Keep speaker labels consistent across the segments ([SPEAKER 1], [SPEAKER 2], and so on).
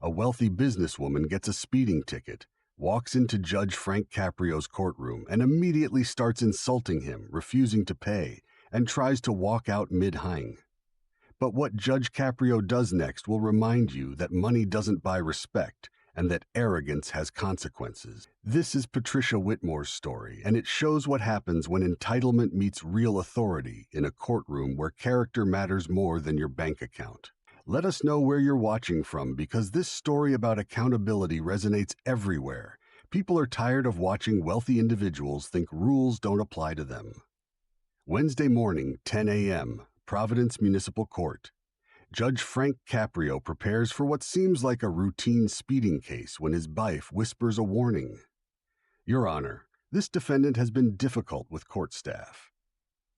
[SPEAKER 1] A wealthy businesswoman gets a speeding ticket, walks into Judge Frank Caprio's courtroom, and immediately starts insulting him, refusing to pay, and tries to walk out mid-hang. But what Judge Caprio does next will remind you that money doesn't buy respect and that arrogance has consequences. This is Patricia Whitmore's story, and it shows what happens when entitlement meets real authority in a courtroom where character matters more than your bank account. Let us know where you're watching from, because this story about accountability resonates everywhere. People are tired of watching wealthy individuals think rules don't apply to them. Wednesday morning, 10 a.m., Providence Municipal Court. Judge Frank Caprio prepares for what seems like a routine speeding case when his wife whispers a warning. Your Honor, this defendant has been difficult with court staff.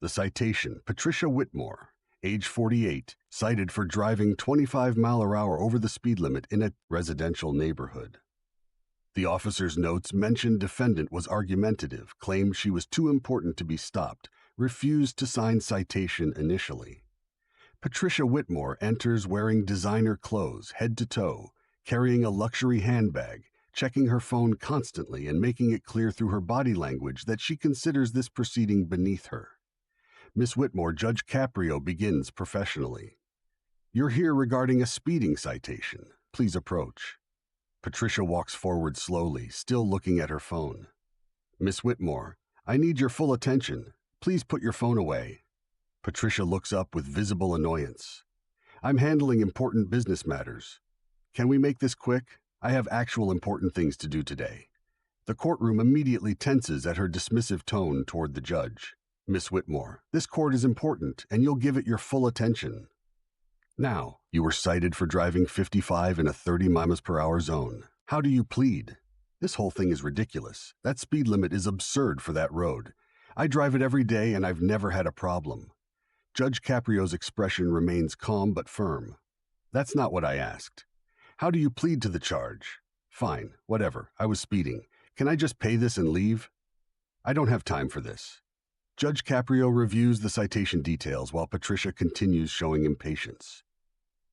[SPEAKER 1] The citation: Patricia Whitmore, age 48, cited for driving 25 mph over the speed limit in a residential neighborhood. The officer's notes mentioned defendant was argumentative, claimed she was too important to be stopped, refused to sign citation initially. Patricia Whitmore enters wearing designer clothes, head to toe, carrying a luxury handbag, checking her phone constantly and making it clear through her body language that she considers this proceeding beneath her. Miss Whitmore, Judge Caprio begins professionally. You're here regarding a speeding citation. Please approach. Patricia walks forward slowly, still looking at her phone. Miss Whitmore, I need your full attention. Please put your phone away. Patricia looks up with visible annoyance. I'm handling important business matters. Can we make this quick? I have actual important things to do today. The courtroom immediately tenses at her dismissive tone toward the judge. Miss Whitmore, this court is important, and you'll give it your full attention. Now, you were cited for driving 55 in a 30 mph zone. How do you plead? This whole thing is ridiculous. That speed limit is absurd for that road. I drive it every day, and I've never had a problem. Judge Caprio's expression remains calm but firm. That's not what I asked. How do you plead to the charge? Fine, whatever. I was speeding. Can I just pay this and leave? I don't have time for this. Judge Caprio reviews the citation details while Patricia continues showing impatience.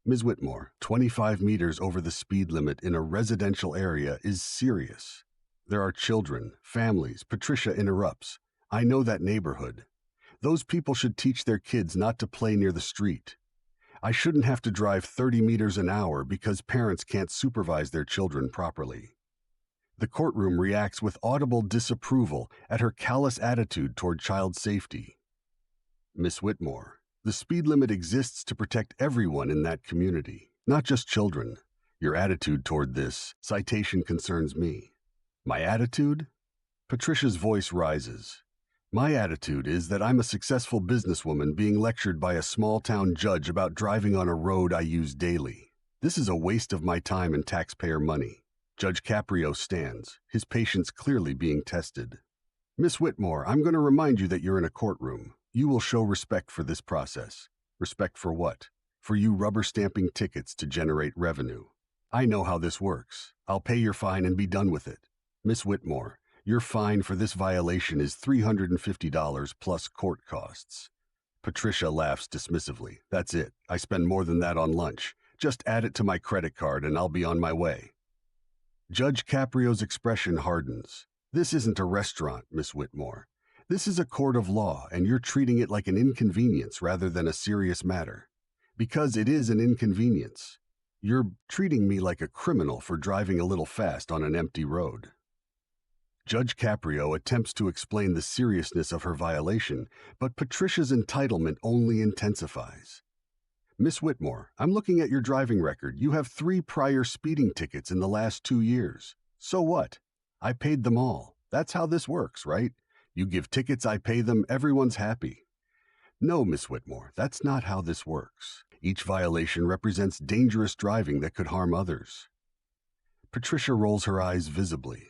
[SPEAKER 1] Ms. Whitmore, 25 meters over the speed limit in a residential area is serious. There are children, families. Patricia interrupts. I know that neighborhood. Those people should teach their kids not to play near the street. I shouldn't have to drive 30 meters an hour because parents can't supervise their children properly. The courtroom reacts with audible disapproval at her callous attitude toward child safety. Miss Whitmore, the speed limit exists to protect everyone in that community, not just children. Your attitude toward this citation concerns me. My attitude? Patricia's voice rises. My attitude is that I'm a successful businesswoman being lectured by a small-town judge about driving on a road I use daily. This is a waste of my time and taxpayer money. Judge Caprio stands, his patience clearly being tested. Miss Whitmore, I'm going to remind you that you're in a courtroom. You will show respect for this process. Respect for what? For you rubber-stamping tickets to generate revenue. I know how this works. I'll pay your fine and be done with it. Miss Whitmore, your fine for this violation is $350 plus court costs. Patricia laughs dismissively. That's it. I spend more than that on lunch. Just add it to my credit card and I'll be on my way. Judge Caprio's expression hardens. This isn't a restaurant, Miss Whitmore. This is a court of law, and you're treating it like an inconvenience rather than a serious matter. Because it is an inconvenience. You're treating me like a criminal for driving a little fast on an empty road. Judge Caprio attempts to explain the seriousness of her violation, but Patricia's entitlement only intensifies. Miss Whitmore, I'm looking at your driving record. You have 3 prior speeding tickets in the last 2 years. So what? I paid them all. That's how this works, right? You give tickets, I pay them, everyone's happy. No, Miss Whitmore, that's not how this works. Each violation represents dangerous driving that could harm others. Patricia rolls her eyes visibly.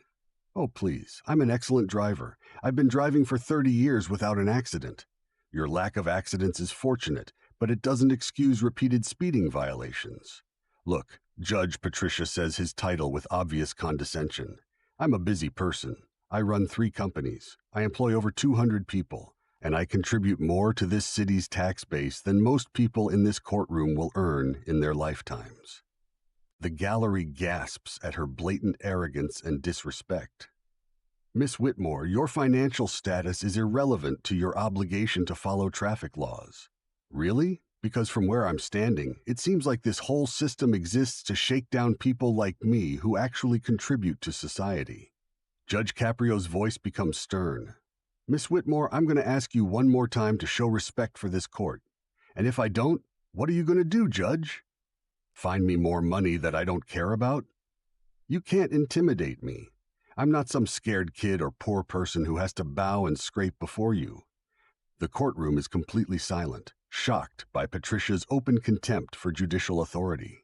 [SPEAKER 1] Oh, please, I'm an excellent driver. I've been driving for 30 years without an accident. Your lack of accidents is fortunate, but it doesn't excuse repeated speeding violations. Look, Judge, Patricia says his title with obvious condescension. I'm a busy person. I run 3 companies. I employ over 200 people, and I contribute more to this city's tax base than most people in this courtroom will earn in their lifetimes. The gallery gasps at her blatant arrogance and disrespect. Miss Whitmore, your financial status is irrelevant to your obligation to follow traffic laws. Really? Because from where I'm standing, it seems like this whole system exists to shake down people like me who actually contribute to society. Judge Caprio's voice becomes stern. Miss Whitmore, I'm going to ask you one more time to show respect for this court. And if I don't, what are you going to do, Judge? Find me more money that I don't care about? You can't intimidate me. I'm not some scared kid or poor person who has to bow and scrape before you. The courtroom is completely silent, shocked by Patricia's open contempt for judicial authority.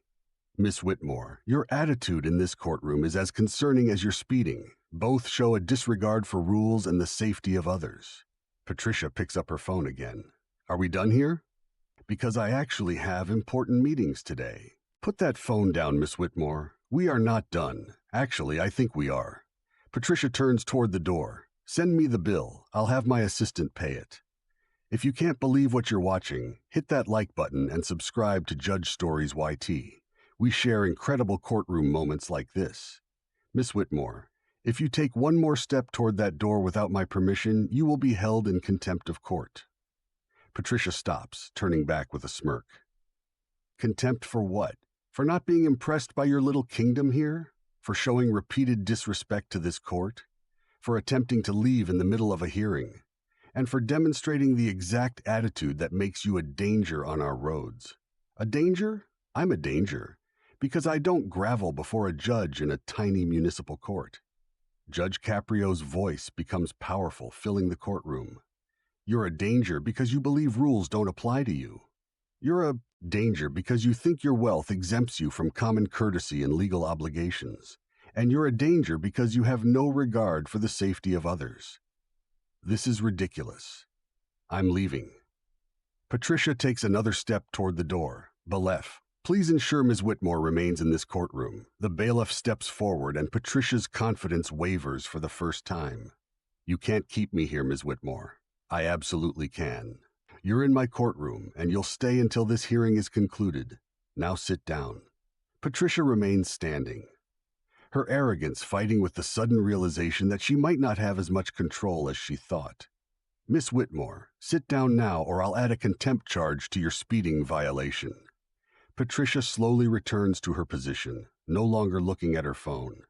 [SPEAKER 1] Miss Whitmore, your attitude in this courtroom is as concerning as your speeding. Both show a disregard for rules and the safety of others. Patricia picks up her phone again. Are we done here? Because I actually have important meetings today. Put that phone down, Miss Whitmore. We are not done. Actually, I think we are. Patricia turns toward the door. Send me the bill. I'll have my assistant pay it. If you can't believe what you're watching, hit that like button and subscribe to Judge Stories YT. We share incredible courtroom moments like this. Miss Whitmore, if you take one more step toward that door without my permission, you will be held in contempt of court. Patricia stops, turning back with a smirk. Contempt for what? For not being impressed by your little kingdom here? For showing repeated disrespect to this court? For attempting to leave in the middle of a hearing? And for demonstrating the exact attitude that makes you a danger on our roads? A danger? I'm a danger, because I don't gravel before a judge in a tiny municipal court. Judge Caprio's voice becomes powerful, filling the courtroom. You're a danger because you believe rules don't apply to you. You're a danger because you think your wealth exempts you from common courtesy and legal obligations. And you're a danger because you have no regard for the safety of others. This is ridiculous. I'm leaving. Patricia takes another step toward the door. Bailiff, please ensure Ms. Whitmore remains in this courtroom. The bailiff steps forward and Patricia's confidence wavers for the first time. You can't keep me here, Ms. Whitmore. I absolutely can. You're in my courtroom, and you'll stay until this hearing is concluded. Now sit down. Patricia remains standing, her arrogance fighting with the sudden realization that she might not have as much control as she thought. Miss Whitmore, sit down now or I'll add a contempt charge to your speeding violation. Patricia slowly returns to her position, no longer looking at her phone.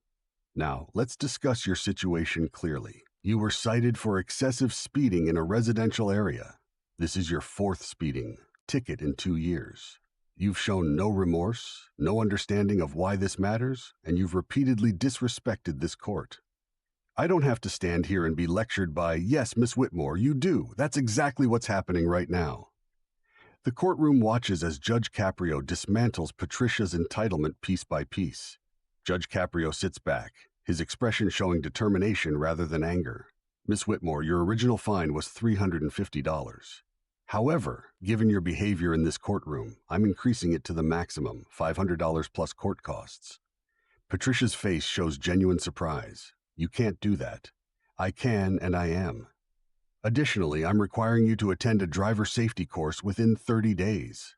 [SPEAKER 1] Now, let's discuss your situation clearly. You were cited for excessive speeding in a residential area. This is your 4th speeding ticket in 2 years. You've shown no remorse, no understanding of why this matters, and you've repeatedly disrespected this court. I don't have to stand here and be lectured by, yes, Miss Whitmore, you do. That's exactly what's happening right now. The courtroom watches as Judge Caprio dismantles Patricia's entitlement piece by piece. Judge Caprio sits back, his expression showing determination rather than anger. Miss Whitmore, your original fine was $350. However, given your behavior in this courtroom, I'm increasing it to the maximum, $500 plus court costs. Patricia's face shows genuine surprise. You can't do that. I can, and I am. Additionally, I'm requiring you to attend a driver safety course within 30 days.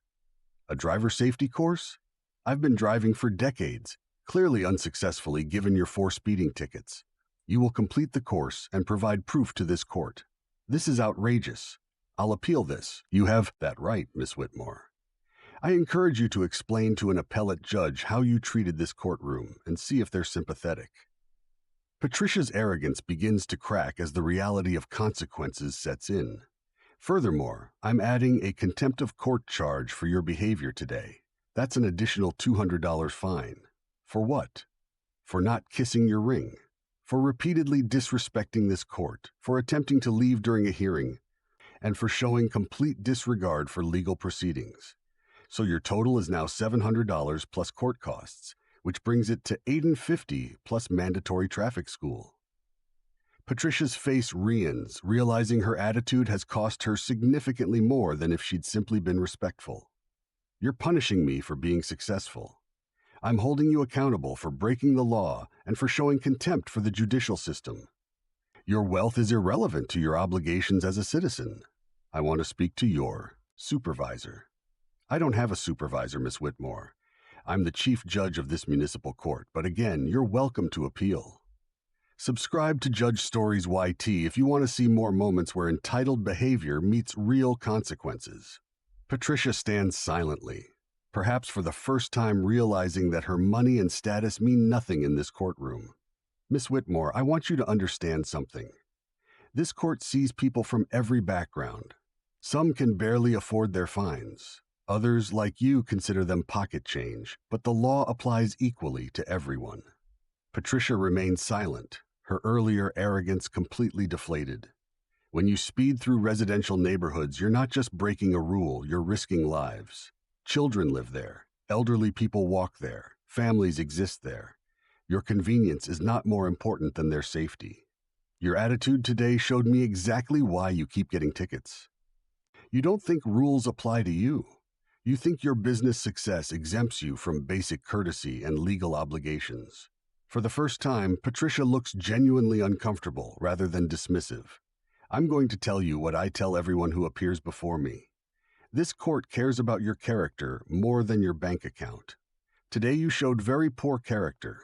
[SPEAKER 1] A driver safety course? I've been driving for decades, clearly unsuccessfully given your 4 speeding tickets. You will complete the course and provide proof to this court. This is outrageous. I'll appeal this. You have that right, Miss Whitmore. I encourage you to explain to an appellate judge how you treated this courtroom and see if they're sympathetic. Patricia's arrogance begins to crack as the reality of consequences sets in. Furthermore, I'm adding a contempt of court charge for your behavior today. That's an additional $200 fine. For what? For not kissing your ring. For repeatedly disrespecting this court. For attempting to leave during a hearing. And for showing complete disregard for legal proceedings. So your total is now $700 plus court costs, which brings it to $850 plus mandatory traffic school. Patricia's face reans, realizing her attitude has cost her significantly more than if she'd simply been respectful. You're punishing me for being successful. I'm holding you accountable for breaking the law and for showing contempt for the judicial system. Your wealth is irrelevant to your obligations as a citizen. I want to speak to your supervisor. I don't have a supervisor, Miss Whitmore. I'm the chief judge of this municipal court, but again, you're welcome to appeal. Subscribe to Judge Stories YT if you want to see more moments where entitled behavior meets real consequences. Patricia stands silently, perhaps for the first time realizing that her money and status mean nothing in this courtroom. Miss Whitmore, I want you to understand something. This court sees people from every background. Some can barely afford their fines. Others, like you, consider them pocket change, but the law applies equally to everyone. Patricia remained silent, her earlier arrogance completely deflated. When you speed through residential neighborhoods, you're not just breaking a rule, you're risking lives. Children live there, elderly people walk there, families exist there. Your convenience is not more important than their safety. Your attitude today showed me exactly why you keep getting tickets. You don't think rules apply to you. You think your business success exempts you from basic courtesy and legal obligations. For the first time, Patricia looks genuinely uncomfortable rather than dismissive. I'm going to tell you what I tell everyone who appears before me. This court cares about your character more than your bank account. Today you showed very poor character.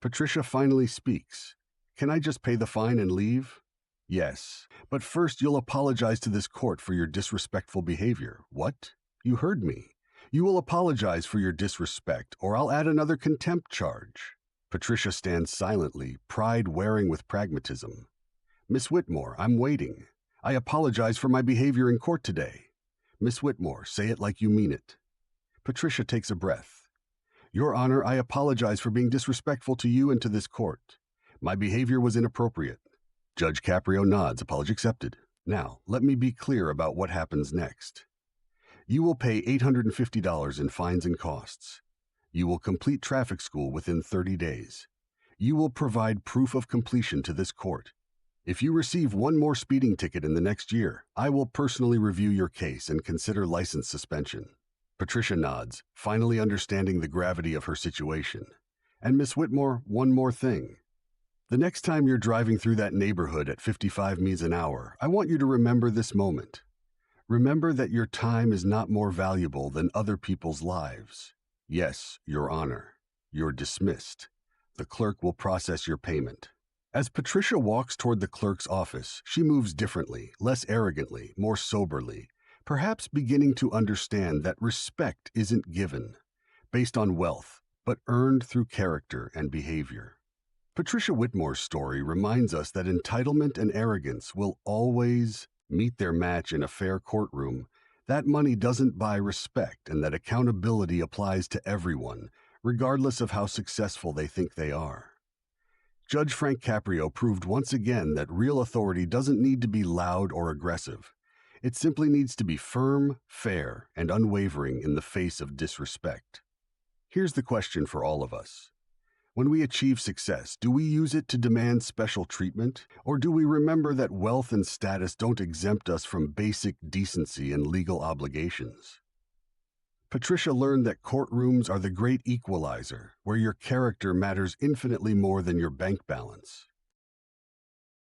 [SPEAKER 1] Patricia finally speaks. Can I just pay the fine and leave? Yes, but first you'll apologize to this court for your disrespectful behavior. What? You heard me. You will apologize for your disrespect, or I'll add another contempt charge. Patricia stands silently, pride wearing with pragmatism. Miss Whitmore, I'm waiting. I apologize for my behavior in court today. Miss Whitmore, say it like you mean it. Patricia takes a breath. Your Honor, I apologize for being disrespectful to you and to this court. My behavior was inappropriate. Judge Caprio nods, apology accepted. Now, let me be clear about what happens next. You will pay $850 in fines and costs. You will complete traffic school within 30 days. You will provide proof of completion to this court. If you receive one more speeding ticket in the next year, I will personally review your case and consider license suspension. Patricia nods, finally understanding the gravity of her situation. And Miss Whitmore, one more thing. The next time you're driving through that neighborhood at 55 miles an hour, I want you to remember this moment. Remember that your time is not more valuable than other people's lives. Yes, Your Honor, you're dismissed. The clerk will process your payment. As Patricia walks toward the clerk's office, she moves differently, less arrogantly, more soberly, perhaps beginning to understand that respect isn't given based on wealth, but earned through character and behavior. Patricia Whitmore's story reminds us that entitlement and arrogance will always meet their match in a fair courtroom. That money doesn't buy respect, and that accountability applies to everyone, regardless of how successful they think they are. Judge Frank Caprio proved once again that real authority doesn't need to be loud or aggressive. It simply needs to be firm, fair, and unwavering in the face of disrespect. Here's the question for all of us. When we achieve success, do we use it to demand special treatment, or do we remember that wealth and status don't exempt us from basic decency and legal obligations? Patricia learned that courtrooms are the great equalizer, where your character matters infinitely more than your bank balance.